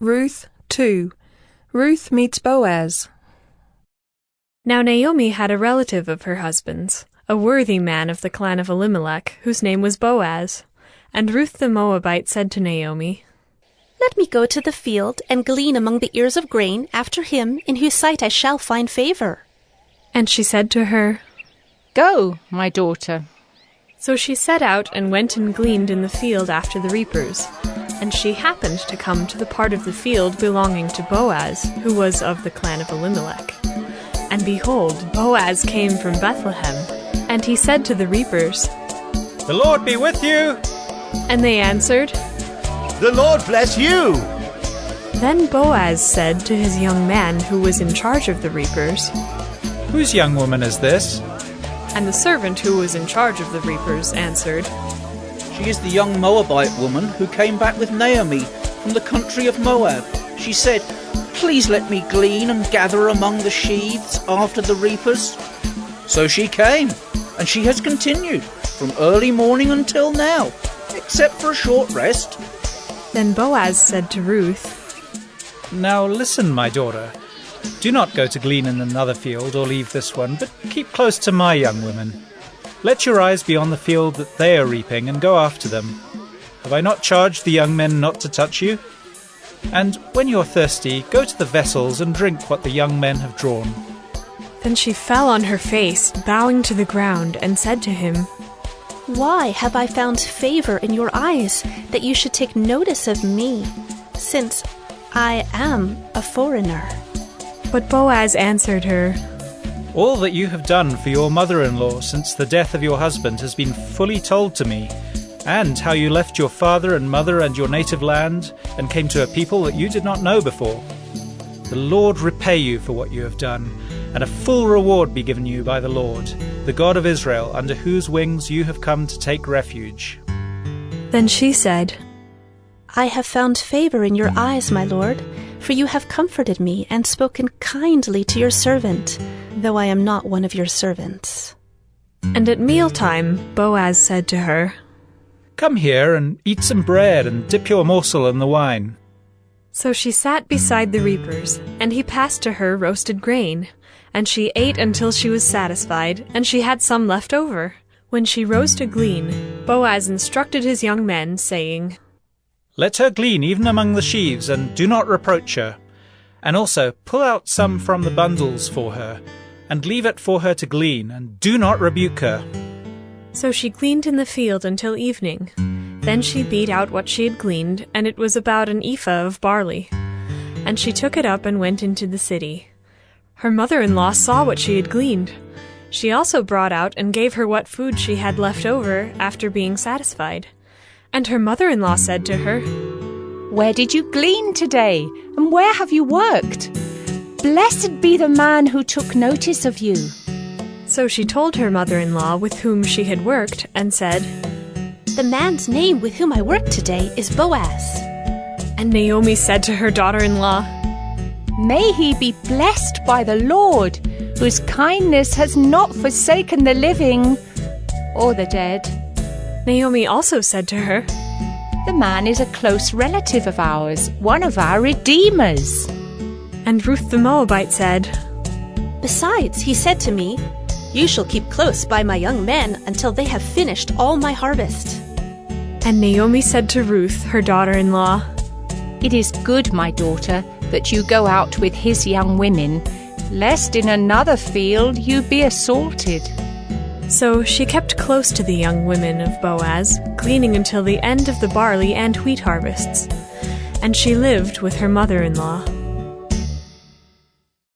Ruth 2. Ruth meets Boaz. Now Naomi had a relative of her husband's, a worthy man of the clan of Elimelech, whose name was Boaz. And Ruth the Moabite said to Naomi, "Let me go to the field and glean among the ears of grain after him in whose sight I shall find favor." And she said to her, "Go, my daughter." So she set out and went and gleaned in the field after the reapers. And she happened to come to the part of the field belonging to Boaz, who was of the clan of Elimelech. And behold, Boaz came from Bethlehem, and he said to the reapers, "The Lord be with you." And they answered, "The Lord bless you." Then Boaz said to his young man who was in charge of the reapers, "Whose young woman is this?" And the servant who was in charge of the reapers answered, "She is the young Moabite woman who came back with Naomi from the country of Moab. She said, 'Please let me glean and gather among the sheaves after the reapers.' So she came, and she has continued from early morning until now, except for a short rest." Then Boaz said to Ruth, "Now listen, my daughter. Do not go to glean in another field or leave this one, but keep close to my young women. Let your eyes be on the field that they are reaping, and go after them. Have I not charged the young men not to touch you? And when you are thirsty, go to the vessels and drink what the young men have drawn." Then she fell on her face, bowing to the ground, and said to him, "Why have I found favor in your eyes, that you should take notice of me, since I am a foreigner?" But Boaz answered her, "All that you have done for your mother-in-law since the death of your husband has been fully told to me, and how you left your father and mother and your native land and came to a people that you did not know before. The Lord repay you for what you have done, and a full reward be given you by the Lord, the God of Israel, under whose wings you have come to take refuge." Then she said, "I have found favor in your eyes, my lord, for you have comforted me and spoken kindly to your servant, though I am not one of your servants." And at mealtime Boaz said to her, "Come here and eat some bread and dip your morsel in the wine." So she sat beside the reapers, and he passed to her roasted grain, and she ate until she was satisfied, and she had some left over. When she rose to glean, Boaz instructed his young men, saying, "Let her glean even among the sheaves, and do not reproach her. And also pull out some from the bundles for her, and leave it for her to glean, and do not rebuke her." So she gleaned in the field until evening. Then she beat out what she had gleaned, and it was about an ephah of barley. And she took it up and went into the city. Her mother-in-law saw what she had gleaned. She also brought out and gave her what food she had left over after being satisfied. And her mother-in-law said to her, "Where did you glean today, and where have you worked? Blessed be the man who took notice of you." So she told her mother-in-law with whom she had worked, and said, "The man's name with whom I worked today is Boaz." And Naomi said to her daughter-in-law, "May he be blessed by the Lord, whose kindness has not forsaken the living or the dead." Naomi also said to her, "The man is a close relative of ours, one of our redeemers." And Ruth the Moabite said, "Besides, he said to me, 'You shall keep close by my young men until they have finished all my harvest.'" And Naomi said to Ruth, her daughter-in-law, "It is good, my daughter, that you go out with his young women, lest in another field you be assaulted." So she kept close to the young women of Boaz, gleaning until the end of the barley and wheat harvests. And she lived with her mother-in-law.